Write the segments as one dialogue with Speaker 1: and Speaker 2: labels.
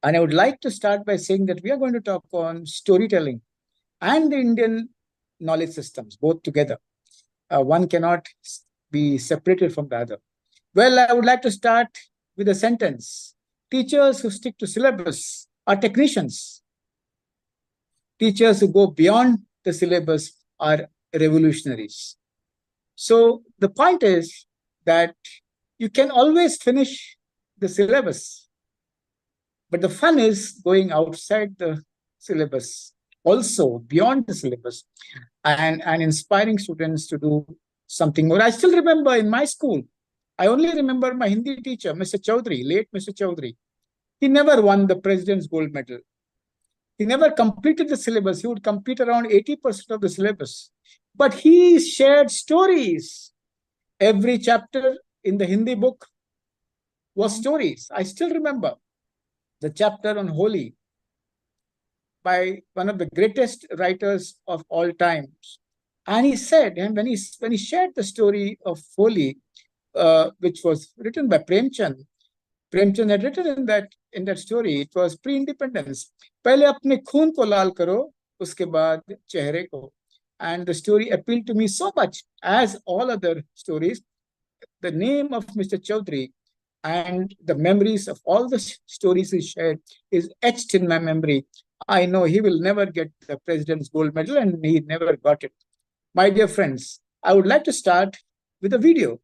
Speaker 1: And I would like to start by saying that we are going to talk on storytelling and the Indian knowledge systems, both together. One cannot be separated from the other. Well, I would like to start with a sentence. Teachers who stick to syllabus are technicians. Teachers who go beyond the syllabus are revolutionaries. So the point is that you can always finish the syllabus, but the fun is going outside the syllabus, also beyond the syllabus, and inspiring students to do something more. I still remember in my school, I only remember my Hindi teacher, Mr. Chaudhary, late Mr. Chaudhary. He never won the President's Gold Medal. He never completed the syllabus. He would complete around 80% of the syllabus. But he shared stories. Every chapter in the Hindi book was stories. I still remember the chapter on Holi by one of the greatest writers of all times. And he said, and when he shared the story of Holi, which was written by Premchand, Premchand had written in that story, it was pre-independence. पहले अपने खून को लाल करो, उसके बाद चेहरे को. And the story appealed to me so much, as all other stories. The name of Mr. Chaudhary and the memories of all the stories he shared is etched in my memory. I know he will never get the President's Gold Medal, and he never got it. My dear friends, I would like to start with a video.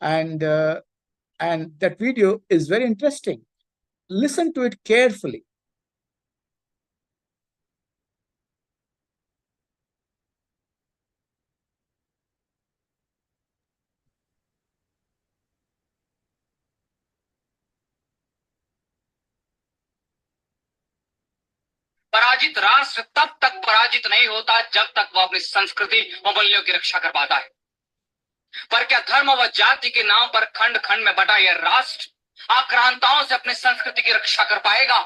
Speaker 1: And that video is very interesting. Listen to it carefully.
Speaker 2: पराजित राष्ट्र तब तक पराजित नहीं होता जब तक वह अपनी संस्कृति व मूल्यों की रक्षा कर पाता है। पर क्या धर्म व जाति के नाम पर खंड खंड में बटा यह राष्ट्र आक्रांताओं से अपनी संस्कृति की रक्षा कर पाएगा?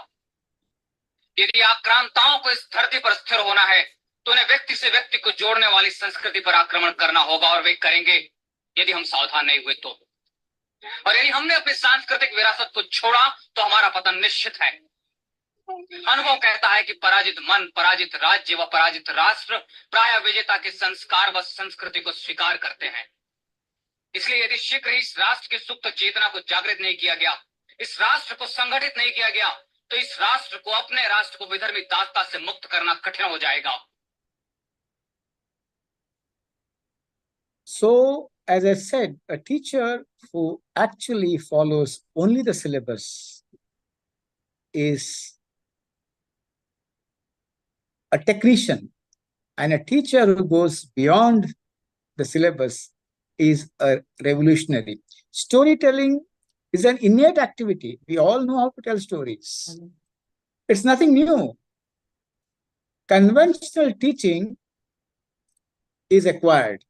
Speaker 2: यदि आक्रांताओं को इस धरती पर स्थिर होना है तो उन्हें व्यक्ति से व्यक्ति को जोड़ने वाली संस्कृति पर आक्रमण करना होगा, और वे करेंगे यदि हम सावधान नहीं हुए तो। और यदि हमने अपनी सांस्कृतिक विरासत को छोड़ा तो हमारा पतन निश्चित है। अनुभव कहता है कि पराजित मन, पराजित राज्य व पराजित राष्ट्र प्राय विजेता के संस्कार व संस्कृति को स्वीकार करते हैं। इसलिए यदि शीघ्र इस राष्ट्र की सुप्त चेतना को जागृत नहीं किया गया, इस राष्ट्र को संगठित नहीं किया गया, तो इस राष्ट्र को, अपने राष्ट्र को विधर्मी दासता से मुक्त करना कठिन हो जाएगा।
Speaker 1: So, as I said, a teacher who actually follows only the syllabus is a technician, and a teacher who goes beyond the syllabus is a revolutionary. Storytelling is an innate activity. We all know how to tell stories. It's nothing new. Conventional teaching is acquired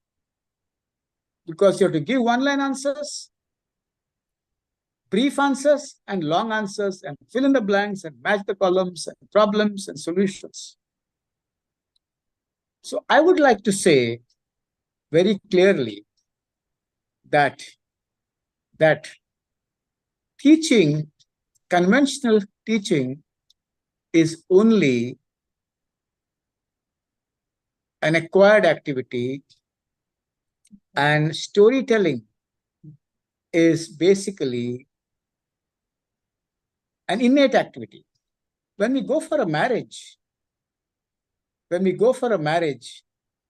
Speaker 1: because you have to give one-line answers, brief answers, and long answers, and fill in the blanks and match the columns and problems and solutions. So I would like to say very clearly that teaching, conventional teaching, is only an acquired activity, and storytelling is basically an innate activity. When we go for a marriage,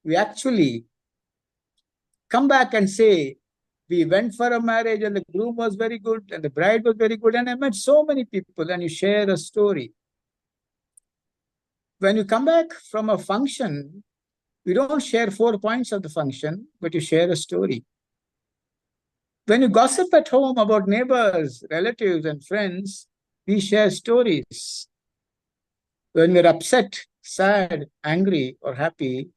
Speaker 1: we actually come back and say, we went for a marriage and the groom was very good and the bride was very good, and I met so many people, and you share a story. When you come back from a function, you don't share 4 points of the function, but you share a story. When you gossip at home about neighbors, relatives, and friends, we share stories. When we're upset, sad, angry, or happy,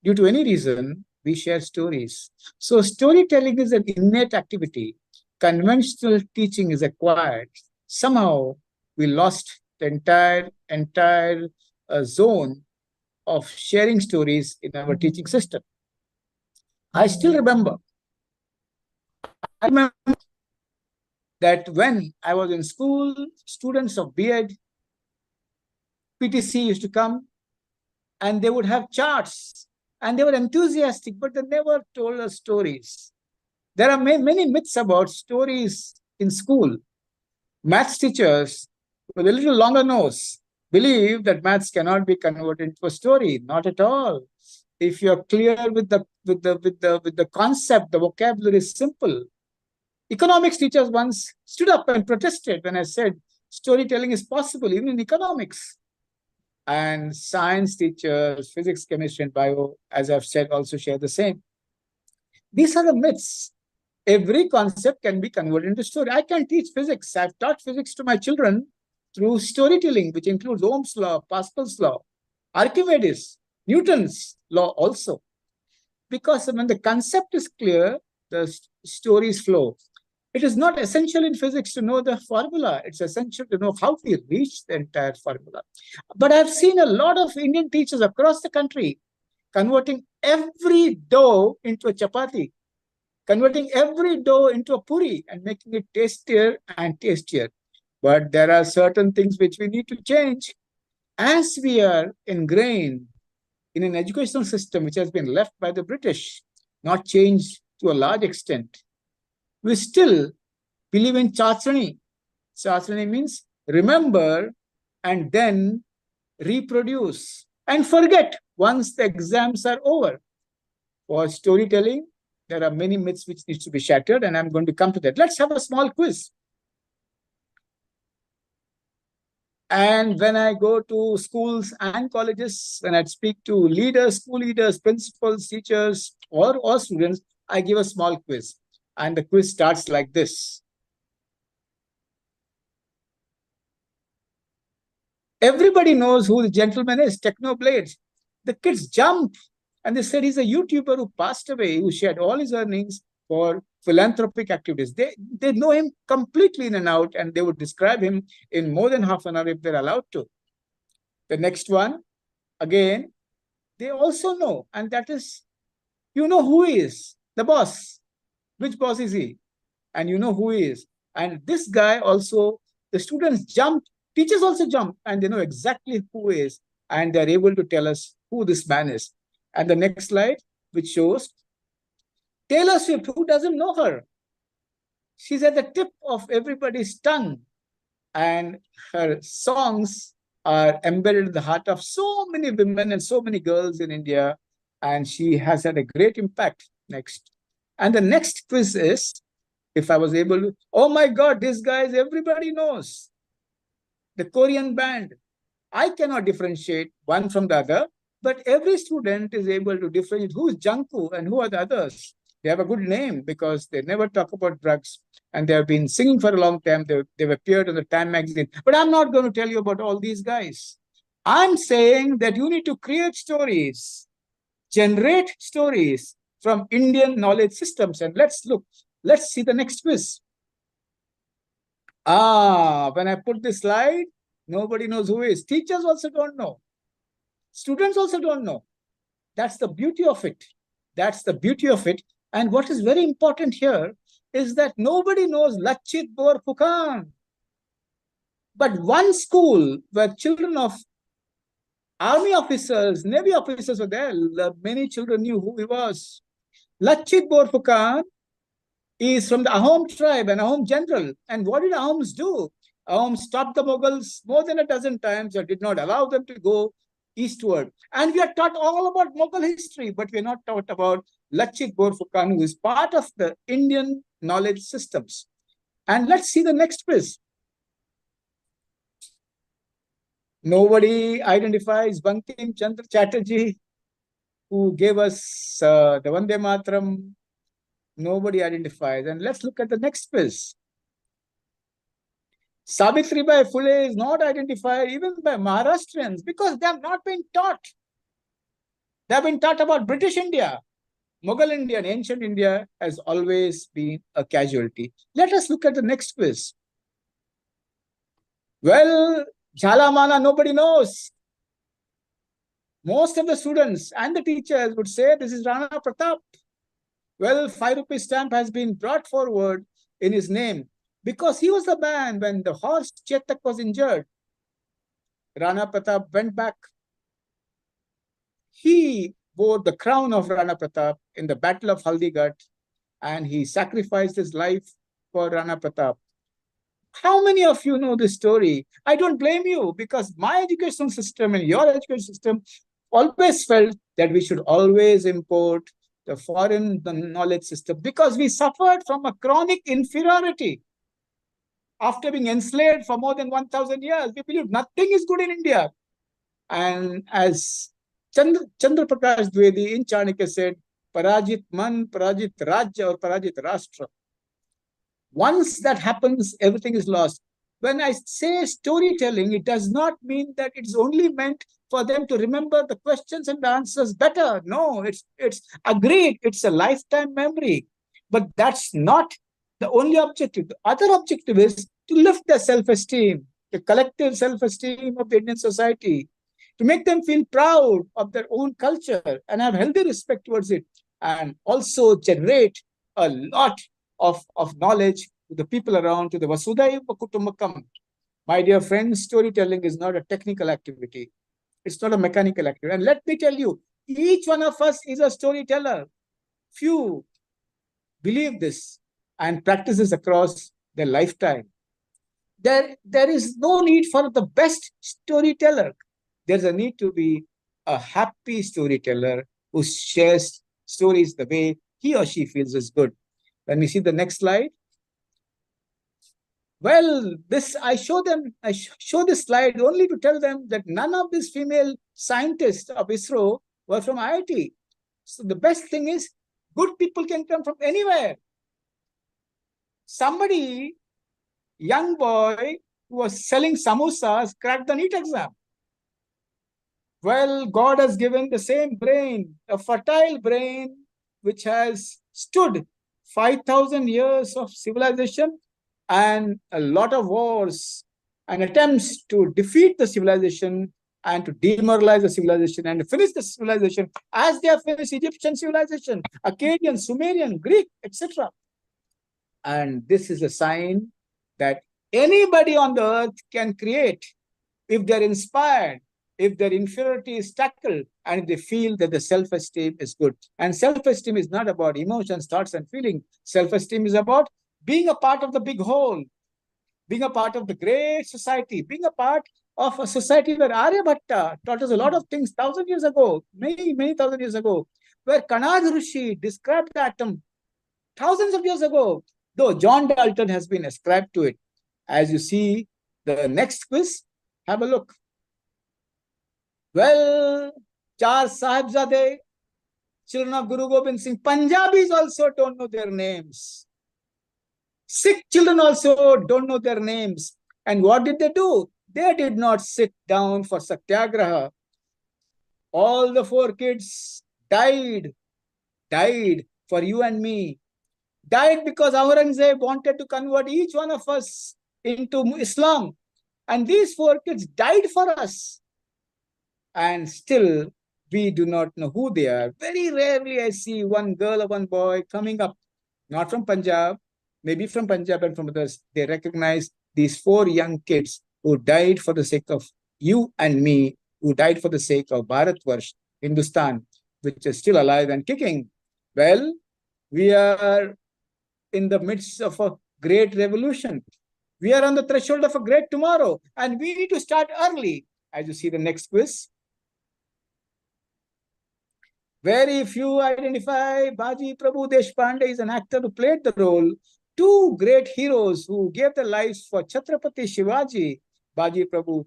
Speaker 1: due to any reason, we share stories. So storytelling is an innate activity. Conventional teaching is acquired. Somehow we lost the entire zone of sharing stories in our teaching system. I still remember that when I was in school, students of B.Ed, PTC used to come and they would have charts and they were enthusiastic, but they never told us stories. There are many myths about stories in school. Maths teachers with a little longer nose believe that maths cannot be converted into a story. Not at all. If you're clear with the concept, the vocabulary is simple. Economics teachers once stood up and protested when I said storytelling is possible even in economics. And science teachers, physics, chemistry, and bio, as I've said, also share the same. These are the myths. Every concept can be converted into story. I can teach physics. I've taught physics to my children through storytelling, which includes Ohm's law, Pascal's law, Archimedes, Newton's law also. Because when the concept is clear, the stories flow. It is not essential in physics to know the formula. It's essential to know how we reach the entire formula. But I've seen a lot of Indian teachers across the country converting every dough into a chapati, converting every dough into a puri and making it tastier and tastier. But there are certain things which we need to change. As we are ingrained in an educational system which has been left by the British, not changed to a large extent, we still believe in Chachani. Chachani means remember and then reproduce and forget once the exams are over. For storytelling, there are many myths which needs to be shattered, and I'm going to come to that. Let's have a small quiz. And when I go to schools and colleges, when I speak to leaders, school leaders, principals, teachers, or students, I give a small quiz. And the quiz starts like this. Everybody knows who the gentleman is, Technoblades. The kids jump and they said he's a YouTuber who passed away, who shared all his earnings for philanthropic activities. They know him completely in and out, and they would describe him in more than half an hour if they're allowed to. The next one, again, they also know, and that is, you know who he is, the boss. Which boss is he? And you know who he is. And this guy also, the students jumped, teachers also jumped, and they know exactly who he is, and they're able to tell us who this man is. And the next slide, which shows Taylor Swift, who doesn't know her? She's at the tip of everybody's tongue, and her songs are embedded in the heart of so many women and so many girls in India, and she has had a great impact. Next. And the next quiz is, if I was able to, oh my God, these guys, everybody knows. The Korean band. I cannot differentiate one from the other, but every student is able to differentiate who is Jungkook and who are the others. They have a good name because they never talk about drugs, and they have been singing for a long time. They've appeared on the Time magazine. But I'm not going to tell you about all these guys. I'm saying that you need to create stories, generate stories from Indian knowledge systems. And let's see the next quiz. When I put this slide, nobody knows who is. Teachers also don't know. Students also don't know. That's the beauty of it. That's the beauty of it. And what is very important here is that nobody knows Lachit Borphukan. But one school where children of army officers, navy officers were there, many children knew who he was. Lachit Borphukan is from the Ahom tribe, an Ahom general. And what did Ahoms do? Ahoms stopped the Mughals more than a dozen times or did not allow them to go eastward. And we are taught all about Mughal history, but we are not taught about Lachit Borphukan, who is part of the Indian knowledge systems. And let's see the next quiz. Nobody identifies Bankim Chandra Chatterjee, who gave us the Vande Mataram. Nobody identifies. And let's look at the next quiz. Savitribai Phule is not identified even by Maharashtrians because they have not been taught. They have been taught about British India. Mughal India and ancient India has always been a casualty. Let us look at the next quiz. Well, Jhalamana, nobody knows. Most of the students and the teachers would say this is Rana Pratap. Well, 5 rupee stamp has been brought forward in his name because he was the man when the horse Chetak was injured. Rana Pratap went back. He wore the crown of Rana Pratap in the Battle of Haldigat, and he sacrificed his life for Rana Pratap. How many of you know this story? I don't blame you, because my educational system and your education system always felt that we should always import the foreign knowledge system because we suffered from a chronic inferiority. After being enslaved for more than 1,000 years, we believe nothing is good in India. And as Chandra Prakash Dwivedi in Chanakya said, Parajit Man, Parajit Rajya or Parajit Rashtra. Once that happens, everything is lost. When I say storytelling, it does not mean that it's only meant for them to remember the questions and the answers better. No, it's agreed. It's a lifetime memory. But that's not the only objective. The other objective is to lift their self-esteem, the collective self-esteem of the Indian society, to make them feel proud of their own culture and have healthy respect towards it, and also generate a lot of knowledge to the people around, to the Vasudhaiva Kutumbakam. My dear friends, storytelling is not a technical activity. It's not a mechanical activity. And let me tell you, each one of us is a storyteller. Few believe this and practice this across their lifetime. There is no need for the best storyteller. There's a need to be a happy storyteller who shares stories the way he or she feels is good. When we see the next slide, well, I show this slide only to tell them that none of these female scientists of ISRO were from IIT. So the best thing is, good people can come from anywhere. Somebody, young boy who was selling samosas, cracked the NEET exam. Well, God has given the same brain, a fertile brain, which has stood 5,000 years of civilization and a lot of wars and attempts to defeat the civilization and to demoralize the civilization and finish the civilization as they have finished Egyptian civilization, Akkadian, Sumerian, Greek, etc. And this is a sign that anybody on the earth can create if they're inspired, if their inferiority is tackled, and if they feel that the self-esteem is good. And self-esteem is not about emotions, thoughts, and feelings. Self-esteem is about being a part of the big whole, being a part of the great society, being a part of a society where Aryabhatta taught us a lot of things 1,000 years ago, many thousand years ago, where Kanad Rishi described the atom thousands of years ago, though John Dalton has been ascribed to it. As you see the next quiz, have a look. Well, Char Sahibzade, children of Guru Gobind Singh, Punjabis also don't know their names. Sikh children also don't know their names. And what did they do? They did not sit down for Satyagraha. All the 4 kids died for you and me. Died because Aurangzeb wanted to convert each one of us into Islam. And these 4 kids died for us. And still, we do not know who they are. Very rarely I see one girl or one boy coming up, not from Punjab, maybe from Punjab and from others. They recognize these 4 young kids who died for the sake of you and me, who died for the sake of Bharatvarsh, Hindustan, which is still alive and kicking. Well, we are in the midst of a great revolution. We are on the threshold of a great tomorrow, and we need to start early. As you see the next quiz, very few identify Baji Prabhu Deshpande is an actor who played the role. 2 great heroes who gave their lives for Chhatrapati Shivaji, Baji Prabhu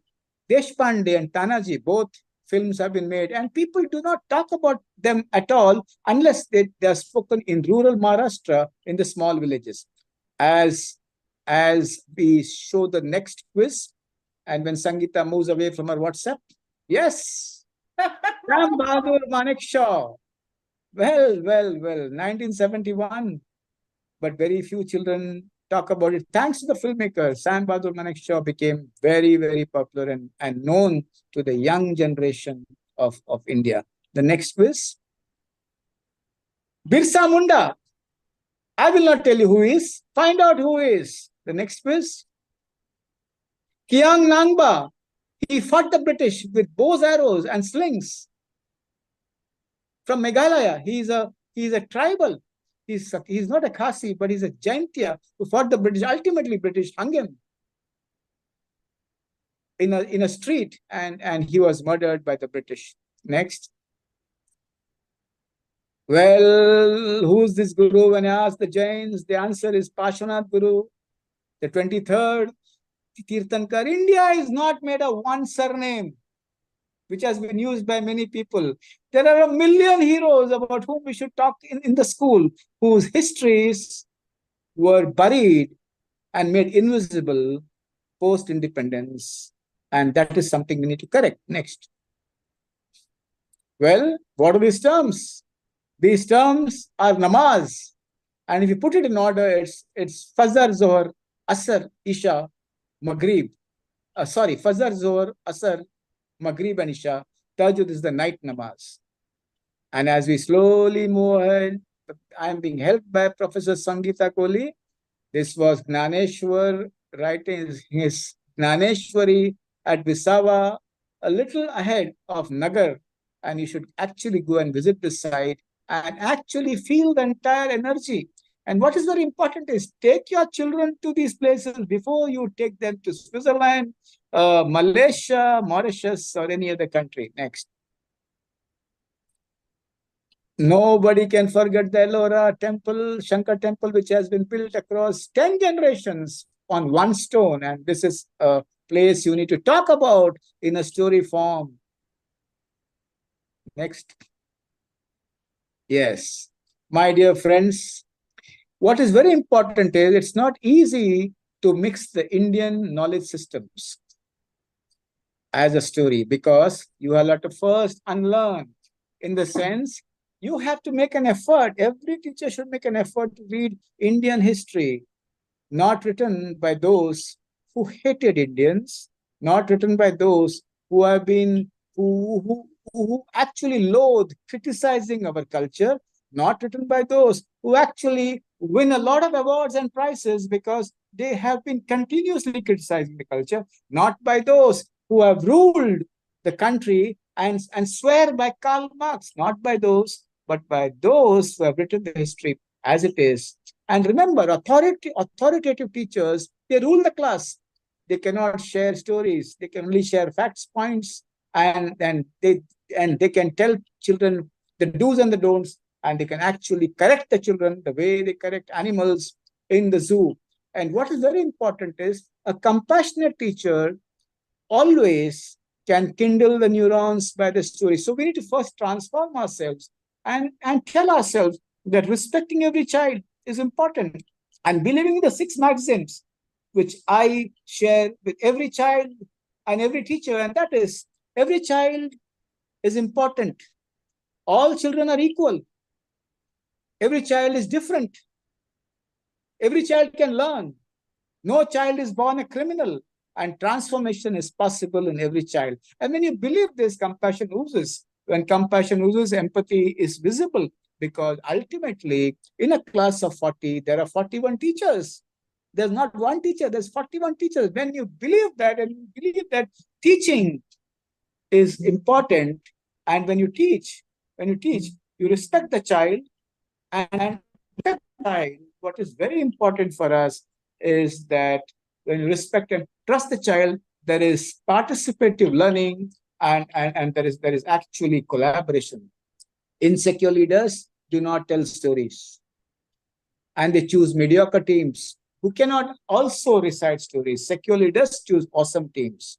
Speaker 1: Deshpande and Tanaji. Both films have been made, and people do not talk about them at all unless they are spoken in rural Maharashtra, in the small villages. As we show the next quiz, and when Sangeeta moves away from her WhatsApp, yes, Sam Bahadur Manekshaw. Well, 1971. But very few children talk about it. Thanks to the filmmaker, Sam Bahadur Manekshaw became very, very popular and known to the young generation of India. The next quiz. Birsa Munda. I will not tell you who is. Find out who is. The next quiz. Kiang Nangba, he fought the British with bows, arrows, and slings. From Meghalaya, he is a tribal. He's not a Khasi, but he's a Jaintia who fought the British. Ultimately, British hung him in a street, and he was murdered by the British. Next. Well, who's this Guru? When I ask the Jains, the answer is Pashwanath Guru, the 23rd Tirthankar. India is not made of one surname, which has been used by many people. There are a million heroes about whom we should talk in the school, whose histories were buried and made invisible post-independence. And that is something we need to correct. Next. Well, what are these terms? These terms are namaz. And if you put it in order, it's Fajr, Zohar, Asr, Isha, Maghrib. Fajr, Zohar, Asr, Maghrib and Isha. Tahajjud is the night namaz. And as we slowly move ahead, I am being helped by Professor Sangeeta Kohli. This was Gnaneshwar writing his Gnaneshwari at Visava, a little ahead of Nagar. And you should actually go and visit this site and actually feel the entire energy. And what is very important is take your children to these places before you take them to Switzerland, Malaysia, Mauritius, or any other country. Next. Nobody can forget the Ellora temple, Shankar temple, which has been built across 10 generations on one stone. And this is a place you need to talk about in a story form. Next. Yes. My dear friends, what is very important is it's not easy to mix the Indian knowledge systems as a story because you have to first unlearn, in the sense you have to make an effort. Every teacher should make an effort to read Indian history, not written by those who hated Indians, not written by those who have been, who actually loathe criticizing our culture, not written by those who actually win a lot of awards and prizes because they have been continuously criticizing the culture, not by those who have ruled the country and swear by Karl Marx, not by those, but by those who have written the history as it is. And remember, authoritative teachers, they rule the class. They cannot share stories. They can only share facts, points, and they can tell children the do's and the don'ts, and they can actually correct the children the way they correct animals in the zoo. And what is very important is a compassionate teacher always can kindle the neurons by the story. So we need to first transform ourselves and tell ourselves that respecting every child is important, and believing in the 6 maxims which I share with every child and every teacher, and that is, every child is important. All children are equal. Every child is different. Every child can learn. No child is born a criminal, and transformation is possible in every child. And when you believe this, compassion oozes. When compassion oozes, empathy is visible, because ultimately, in a class of 40, there are 41 teachers. There's not one teacher, there's 41 teachers. When you believe that, and you believe that teaching is important, and when you teach, you respect the child, and what is very important for us is that when you respect and trust the child, there is participative learning, and there is actually collaboration. Insecure leaders do not tell stories, and they choose mediocre teams who cannot also recite stories. Secure leaders choose awesome teams.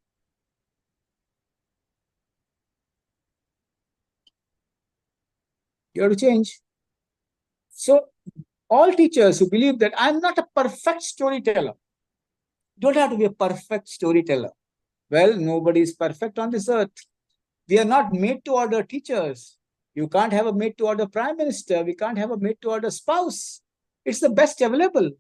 Speaker 1: You have to change. So all teachers who believe that I'm not a perfect storyteller, don't have to be a perfect storyteller. Well, nobody is perfect on this earth. We are not made to order teachers. You can't have a made to order prime minister. We can't have a made to order spouse. It's the best available.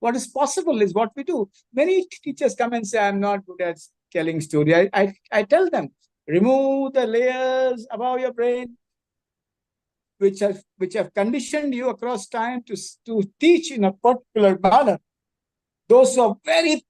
Speaker 1: What is possible is what we do. Many teachers come and say, I'm not good at telling story. I tell them, remove the layers above your brain, which have conditioned you across time to teach in a particular manner. Those who are very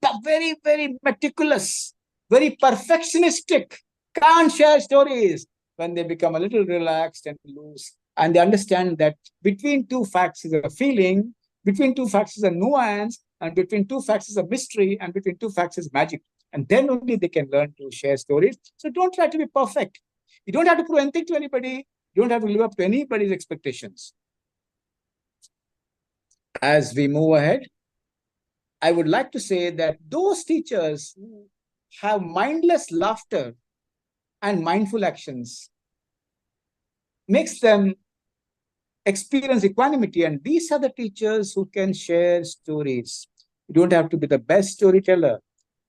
Speaker 1: meticulous, very perfectionistic, can't share stories. When they become a little relaxed and loose, and they understand that between two facts is a feeling, between two facts is a nuance, and between two facts is a mystery, and between two facts is magic. And then only they can learn to share stories. So don't try to be perfect. You don't have to prove anything to anybody. You don't have to live up to anybody's expectations. As we move ahead, I would like to say that those teachers who have mindless laughter and mindful actions makes them experience equanimity. And these are the teachers who can share stories. You don't have to be the best storyteller.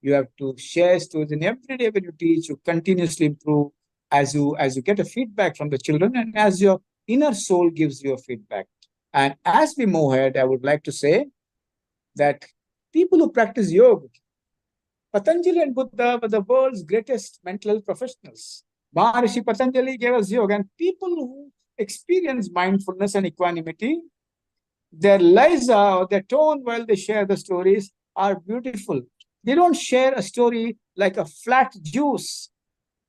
Speaker 1: You have to share stories. And every day when you teach, you continuously improve as you get a feedback from the children and as your inner soul gives you a feedback. And as we move ahead, I would like to say that people who practice yoga, Patanjali and Buddha were the world's greatest mental health professionals. Maharishi Patanjali gave us yoga, and people who experience mindfulness and equanimity, their lives are, their tone while they share the stories are beautiful. They don't share a story like a flat juice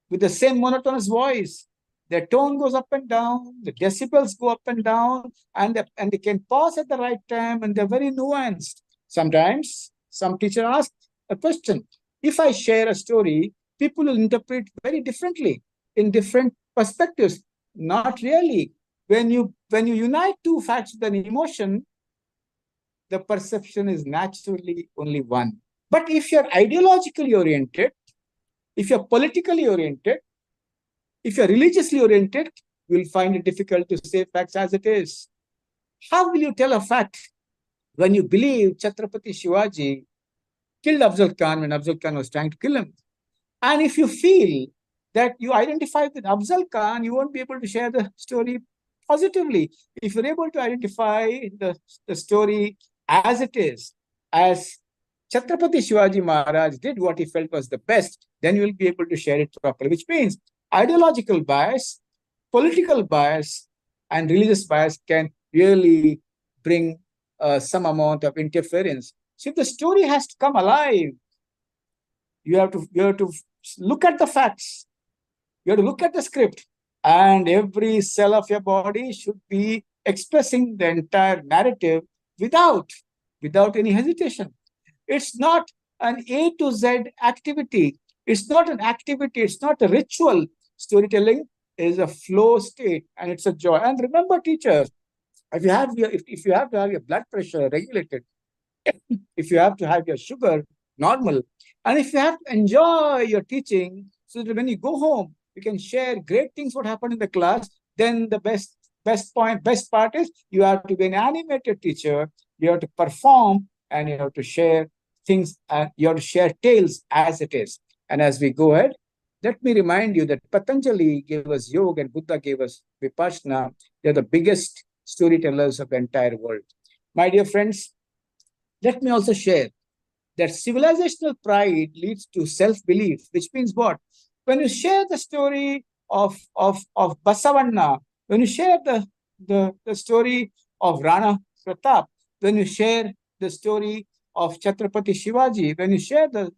Speaker 1: with the same monotonous voice. Their tone goes up and down, the decibels go up and down, and they can pause at the right time, and they're very nuanced. Sometimes some teacher asks a question. If I share a story, people will interpret very differently in different perspectives. Not really. When you unite two facts with an emotion, the perception is naturally only one. But if you're ideologically oriented, if you're politically oriented, if you're religiously oriented, you'll find it difficult to say facts as it is. How will you tell a fact when you believe Chhatrapati Shivaji killed Afzal Khan when Afzal Khan was trying to kill him? And if you feel that you identify with Afzal Khan, you won't be able to share the story positively. If you're able to identify the story as it is, as Chhatrapati Shivaji Maharaj did what he felt was the best, then you will be able to share it properly, which means ideological bias, political bias, and religious bias can really bring some amount of interference. So if the story has to come alive, you have to look at the facts. You have to look at the script, and every cell of your body should be expressing the entire narrative without any hesitation. It's not an A to Z activity. It's not an activity. It's not a ritual. Storytelling is a flow state, and it's a joy. And remember, teachers, if you have to have your blood pressure regulated, if you have to have your sugar normal, and if you have to enjoy your teaching, so that when you go home, you can share great things what happened in the class, then the best part is you have to be an animated teacher. You have to perform, and you have to share things, and you have to share tales as it is. And as we go ahead, let me remind you that Patanjali gave us yoga and Buddha gave us vipassana. They're the biggest storytellers of the entire world. My dear friends, let me also share that civilizational pride leads to self-belief, which means what? When you share the story of Basavanna, when you share the story of Rana Pratap, when you share the story of Chhatrapati Shivaji, when you share the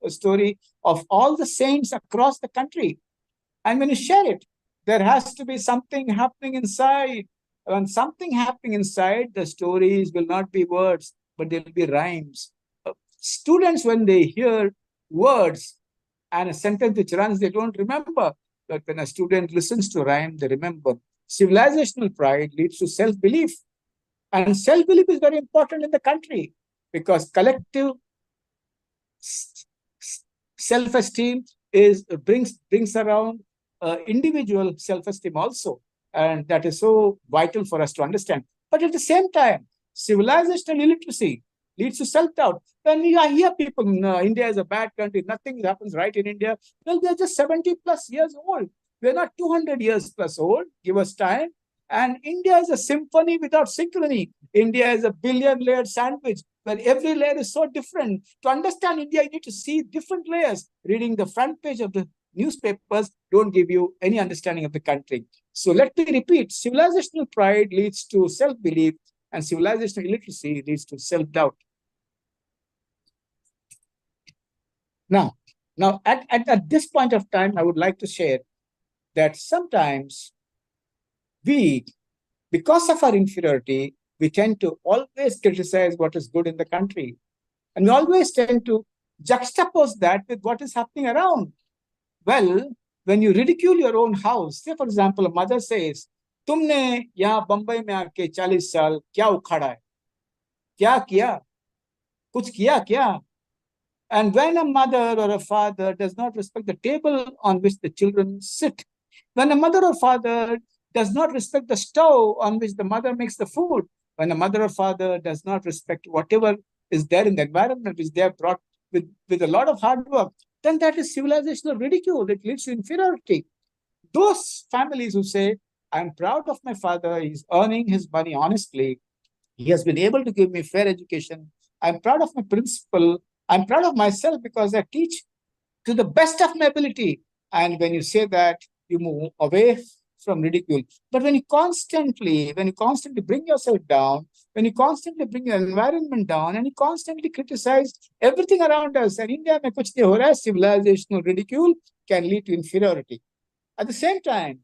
Speaker 1: story of all the saints across the country, and when you share it, there has to be something happening inside. When something happening inside, the stories will not be words, but they'll be rhymes. Students, when they hear words and a sentence which runs, they don't remember. But when a student listens to rhyme, they remember. Civilizational pride leads to self-belief. And self-belief is very important in the country because collective self-esteem brings around individual self-esteem also. And that is so vital for us to understand. But at the same time, civilizational illiteracy leads to self-doubt. When I hear people, India is a bad country, nothing happens right in India. Well, they're just 70 plus years old. We're not 200 years plus old. Give us time. And India is a symphony without synchrony. India is a billion-layered sandwich where every layer is so different. To understand India, you need to see different layers. Reading the front page of the newspapers don't give you any understanding of the country. So let me repeat, civilizational pride leads to self-belief, and civilizational illiteracy leads to self-doubt. Now, at this point of time, I would like to share that sometimes we, because of our inferiority, we tend to always criticize what is good in the country. And we always tend to juxtapose that with what is happening around. Well, when you ridicule your own house, say for example, a mother says, तुमने यहाँ बंबई में आके 40 साल क्या उखाड़ा है? क्या किया? कुछ किया क्या? And when a mother or a father does not respect the table on which the children sit, when a mother or father does not respect the stove on which the mother makes the food, when a mother or father does not respect whatever is there in the environment which they have brought with a lot of hard work, then that is civilizational ridicule. It leads to inferiority. Those families who say, I'm proud of my father, he's earning his money honestly, he has been able to give me fair education, I'm proud of my principal, I'm proud of myself because I teach to the best of my ability. And when you say that, you move away from ridicule. But when you constantly bring yourself down, when you constantly bring your environment down, and you constantly criticize everything around us, and India mein kuch nahi ho raha hai, civilizational ridicule can lead to inferiority. At the same time,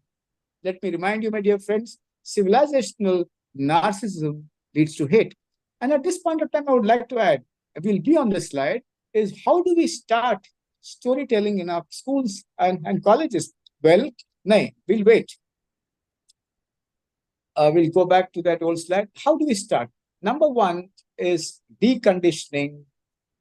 Speaker 1: let me remind you, my dear friends, civilizational narcissism leads to hate. And at this point of time, I would like to add, will be on the slide, is how do we start storytelling in our schools and colleges? Well, no, we'll wait. We'll go back to that old slide. How do we start? Number one is deconditioning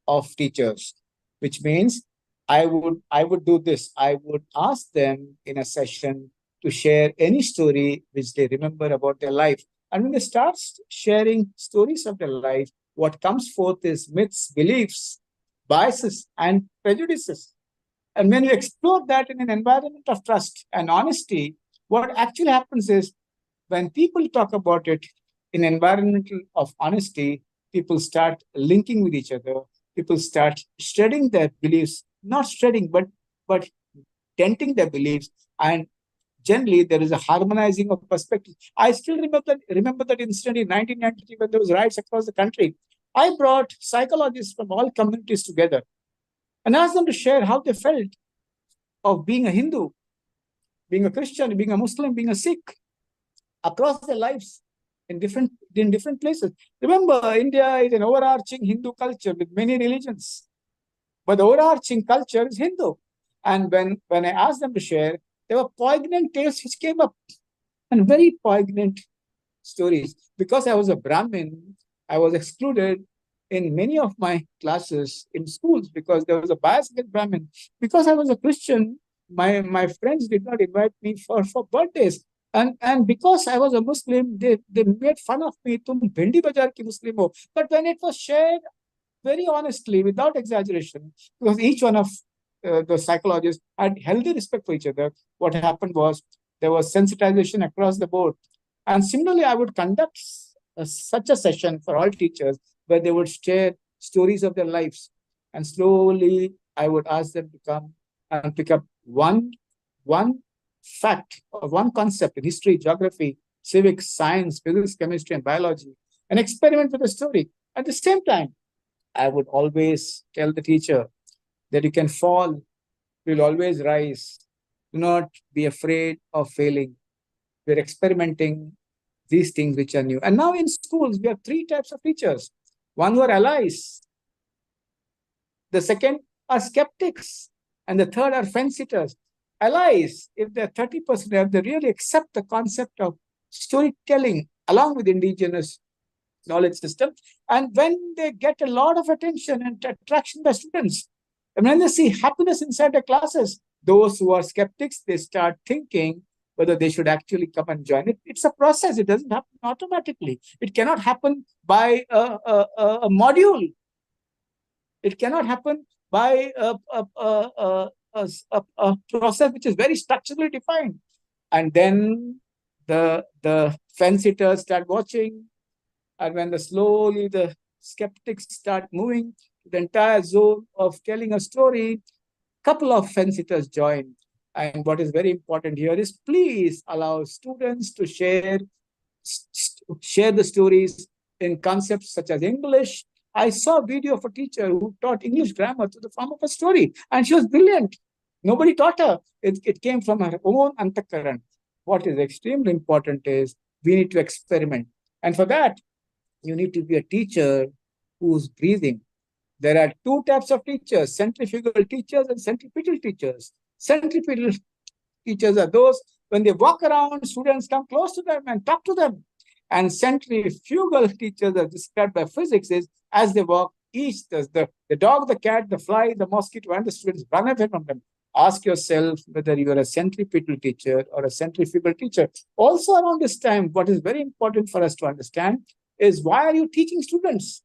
Speaker 1: of teachers, which means I would do this. I would ask them in a session to share any story which they remember about their life. And when they start sharing stories of their life, what comes forth is myths, beliefs, biases, and prejudices. And when you explore that in an environment of trust and honesty, what actually happens is when people talk about it in environment of honesty, people start linking with each other. People start shredding their beliefs, not shredding, but denting their beliefs. And generally, there is a harmonizing of perspectives. I still remember that incident in 1993 when there was riots across the country. I brought psychologists from all communities together and asked them to share how they felt of being a Hindu, being a Christian, being a Muslim, being a Sikh across their lives in different places. Remember, India is an overarching Hindu culture with many religions, but the overarching culture is Hindu. And when I asked them to share, there were poignant tales which came up, and very poignant stories. Because I was a Brahmin, I was excluded in many of my classes in schools because there was a bias against Brahmin. Because I was a Christian, my friends did not invite me for birthdays. And because I was a Muslim, they made fun of me, tum bhendi bazaar ki Muslim ho. But when it was shared very honestly, without exaggeration, because each one of the psychologists had healthy respect for each other, what happened was there was sensitization across the board. And similarly, I would conduct such a session for all teachers where they would share stories of their lives. And slowly, I would ask them to come and pick up one fact or one concept in history, geography, civics, science, physics, chemistry, and biology, and experiment with the story. At the same time, I would always tell the teacher that you can fall, you'll always rise. Do not be afraid of failing. We're experimenting these things which are new. And now in schools, we have three types of teachers. One who are allies. The second are skeptics. And the third are fence-sitters. Allies, if they're 30%, they really accept the concept of storytelling along with indigenous knowledge system. And when they get a lot of attention and attraction by students, and when they see happiness inside the classes, those who are skeptics, they start thinking whether they should actually come and join it. It's a process. It doesn't happen automatically. It cannot happen by a module. It cannot happen by a process which is very structurally defined. And then the fence-sitters start watching, and when slowly the skeptics start moving to the entire zone of telling a story, couple of fence-sitters join. And what is very important here is please allow students to share the stories in concepts such as English I saw a video of a teacher who taught English grammar through the form of a story, and she was brilliant. Nobody taught her. It came from her own antakaran. What is extremely important is we need to experiment. And for that, you need to be a teacher who's breathing. There are two types of teachers, centrifugal teachers and centripetal teachers. Centripetal teachers are those when they walk around, students come close to them and talk to them. And centrifugal teachers are described by physics is as they walk, each does the dog, the cat, the fly, the mosquito, and the students run away from them. Ask yourself whether you are a centripetal teacher or a centrifugal teacher. Also, around this time, what is very important for us to understand is why are you teaching students?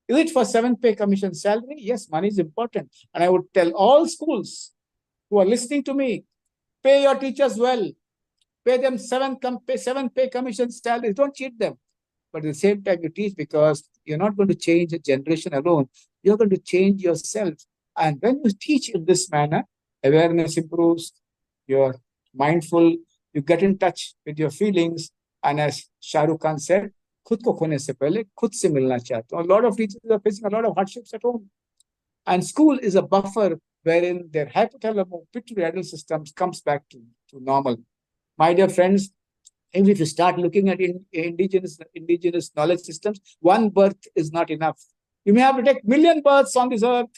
Speaker 1: Is it for 7th pay commission salary? Yes, money is important. And I would tell all schools who are listening to me, pay your teachers well. Pay them 7th pay commission salary. Don't cheat them. But at the same time, you teach because you're not going to change a generation alone. You're going to change yourself. And when you teach in this manner, awareness improves, you're mindful, you get in touch with your feelings. And as Shah Rukh Khan said, खुद को खोने से पहले खुद से मिलना चाहता हूं. A lot of teachers are facing a lot of hardships at home. And school is a buffer wherein their hypothalamus pituitary systems comes back to normal. My dear friends, if you start looking at indigenous knowledge systems, one birth is not enough. You may have to take 1 million births on this earth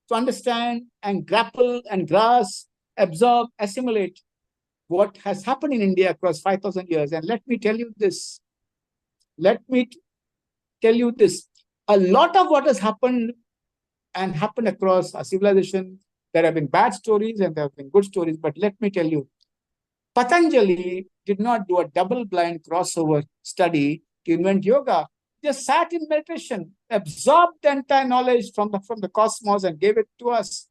Speaker 1: to understand and grapple and grasp, absorb, assimilate what has happened in India across 5,000 years. And let me tell you this. A lot of what has happened and happened across our civilization, there have been bad stories and there have been good stories. But let me tell you, Patanjali did not do a double-blind crossover study to invent yoga. Just sat in meditation, absorbed the entire knowledge from the cosmos and gave it to us.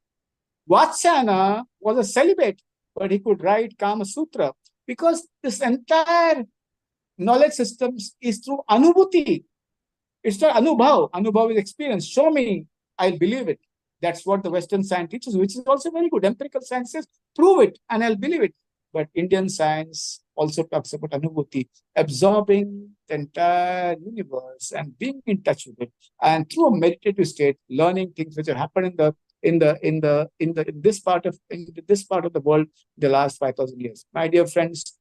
Speaker 1: Vatsyayana was a celibate, but he could write Kama Sutra because this entire knowledge systems is through anubhuti. It's not anubhav. Anubhav is experience. Show me, I'll believe it. That's what the Western science teaches, which is also very good. Empirical science says, prove it and I'll believe it. But Indian science also talks about anubhuti, absorbing the entire universe and being in touch with it. And through a meditative state, learning things which have happened in this part of the world the last 5,000 years. My dear friends,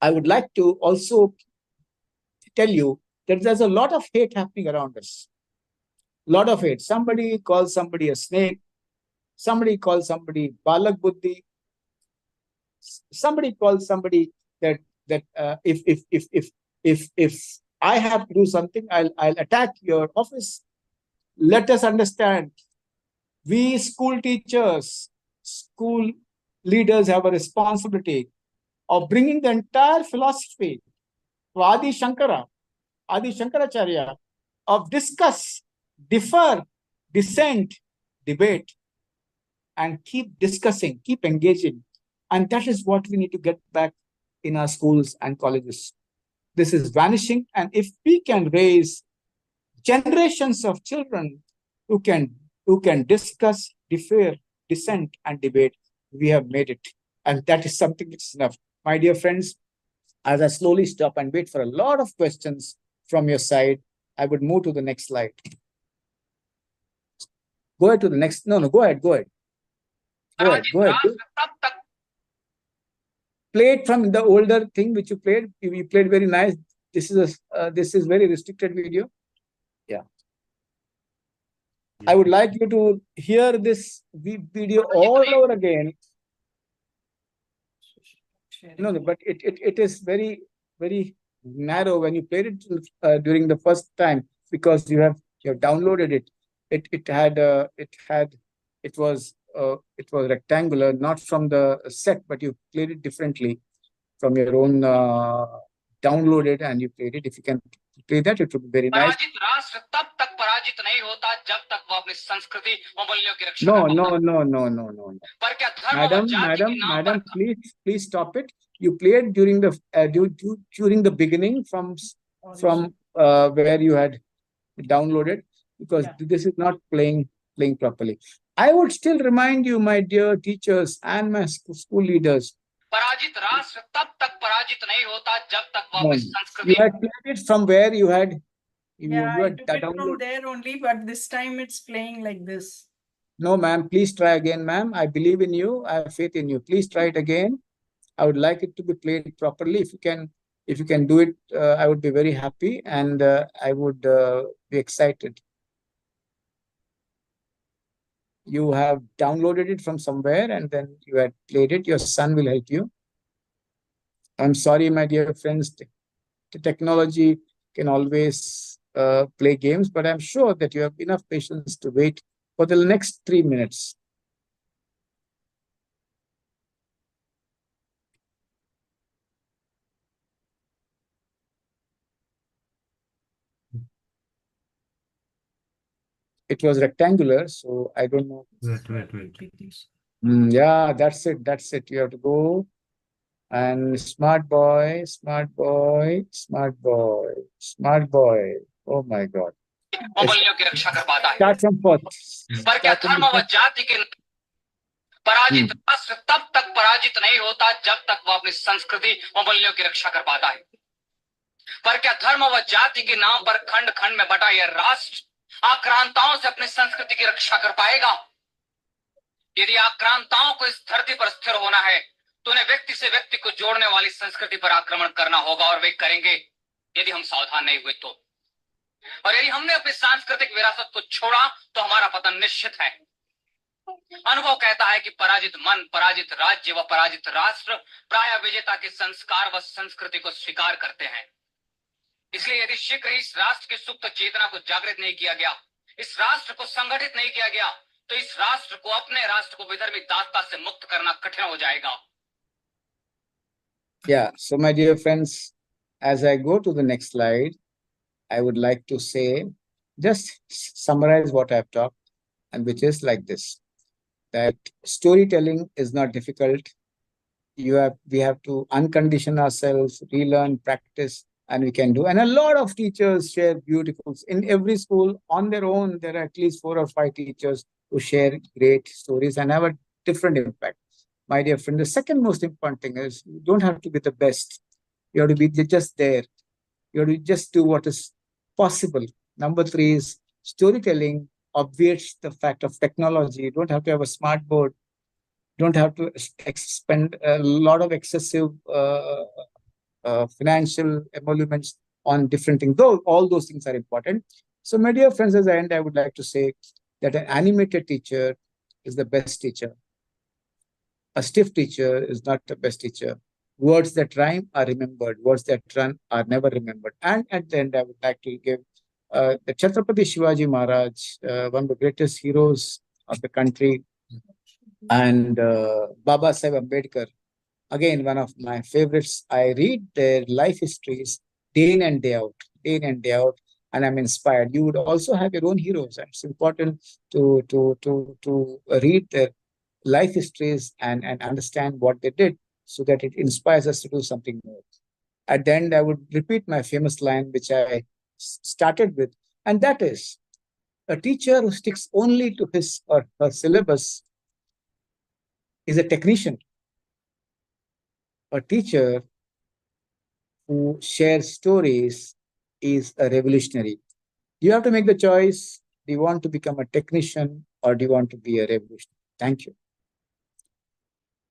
Speaker 1: I would like to also tell you that there's a lot of hate happening around us. A lot of hate. Somebody calls somebody a snake. Somebody calls somebody balak buddhi. Somebody calls somebody that if I have to do something, I'll attack your office. Let us understand. We school teachers, school leaders have a responsibility of bringing the entire philosophy to Adi Shankaracharya, of discuss, differ, dissent, debate, and keep discussing, keep engaging. And that is what we need to get back in our schools and colleges. This is vanishing. And if we can raise generations of children who can discuss, differ, dissent, and debate, we have made it. And that is something which is enough. My dear friends, as I slowly stop and wait for a lot of questions from your side, I would move to the next slide. Go ahead to the next. No, go ahead. Go ahead. Play it from the older thing which you played. You played very nice. This is very restricted video. Yeah. I would like you to hear this video all over again. No, but it is very, very narrow when you played it during the first time because you have downloaded it. It was rectangular, not from the set, but you played it differently from your own downloaded and you played it. If you can play that, it would be very nice. No. Madam, please stop it. You played during the beginning from where you had downloaded, because this is not playing properly. I would still remind you, my dear teachers and my school leaders, you had played it from where you had
Speaker 3: Yeah,
Speaker 1: you
Speaker 3: I
Speaker 1: are
Speaker 3: took it from
Speaker 1: download.
Speaker 3: there only, but this time it's playing like this.
Speaker 1: No, ma'am, please try again, ma'am. I believe in you. I have faith in you. Please try it again. I would like it to be played properly. If you can do it, I would be very happy, and I would be excited. You have downloaded it from somewhere and then you had played it. Your son will help you. I'm sorry, my dear friends. The technology can always play games, but I'm sure that you have enough patience to wait for the next 3 minutes. It was rectangular, so I don't know.
Speaker 4: Wait.
Speaker 1: Yeah, that's it. That's it. You have to go. And smart boy, smart boy, smart boy, smart boy. Oh my God.
Speaker 2: मूल्यों की रक्षा कर पाता है
Speaker 1: Start from first.
Speaker 2: पर क्या
Speaker 1: Start from
Speaker 2: धर्म
Speaker 1: the
Speaker 2: व
Speaker 1: first.
Speaker 2: जाति के पराजित राष्ट्र तब तक पराजित नहीं होता जब तक वह अपनी संस्कृति व मूल्यों की रक्षा कर पाता है पर क्या धर्म व जाति के नाम पर खंड खंड में बटा यह राष्ट्र आक्रांताओं से अपनी संस्कृति की रक्षा कर पाएगा? यदि आक्रांताओं को इस धरती पर स्थिर होना है तो उन्हें व्यक्ति से व्यक्ति को जोड़ने वाली संस्कृति पर आक्रमण करना होगा और वे करेंगे यदि हम सावधान नहीं हुए तो। और यदि हमने अपनी सांस्कृतिक विरासत को छोड़ा तो हमारा पतन निश्चित है। अनुभव कहता है कि पराजित मन, पराजित राज्य व पराजित राष्ट्र प्राय विजेता के संस्कार व संस्कृति को स्वीकार करते हैं। इसलिए यदि शीघ्र ही इस राष्ट्र की सुप्त चेतना को जागृत नहीं किया गया, इस राष्ट्र को संगठित नहीं किया गया, तो इस राष्ट्र को अपने राष्ट्र को विधर्मी दासता से मुक्त करना कठिन हो जाएगा।
Speaker 1: Yeah, so my dear friends, as I go to the next slide, I would like to say, just summarize what I've talked, and which is like this, that storytelling is not difficult. We have to uncondition ourselves, relearn, practice, and we can do. And a lot of teachers share beautiful, in every school on their own, there are at least 4 or 5 teachers who share great stories and have a different impact. My dear friend, the second most important thing is you don't have to be the best. You have to be just there. You have to just do what is possible. Number 3 is storytelling obviates the fact of technology. You don't have to have a smart board. Don't have to spend a lot of excessive financial emoluments on different things, though all those things are important. So my dear friends, as I end, I would like to say that an animated teacher is the best teacher. A stiff teacher is not the best teacher. Words that rhyme are remembered. Words that run are never remembered. And at the end, I would like to give the Chhatrapati Shivaji Maharaj, one of the greatest heroes of the country, and Baba Saheb Ambedkar, again, one of my favorites. I read their life histories day in and day out, and I'm inspired. You would also have your own heroes, and it's important to read their life histories and understand what they did so that it inspires us to do something more. At the end, I would repeat my famous line, which I started with, and that is, a teacher who sticks only to his or her syllabus is a technician. A teacher who shares stories is a revolutionary. You have to make the choice. Do you want to become a technician or do you want to be a revolutionary? Thank you.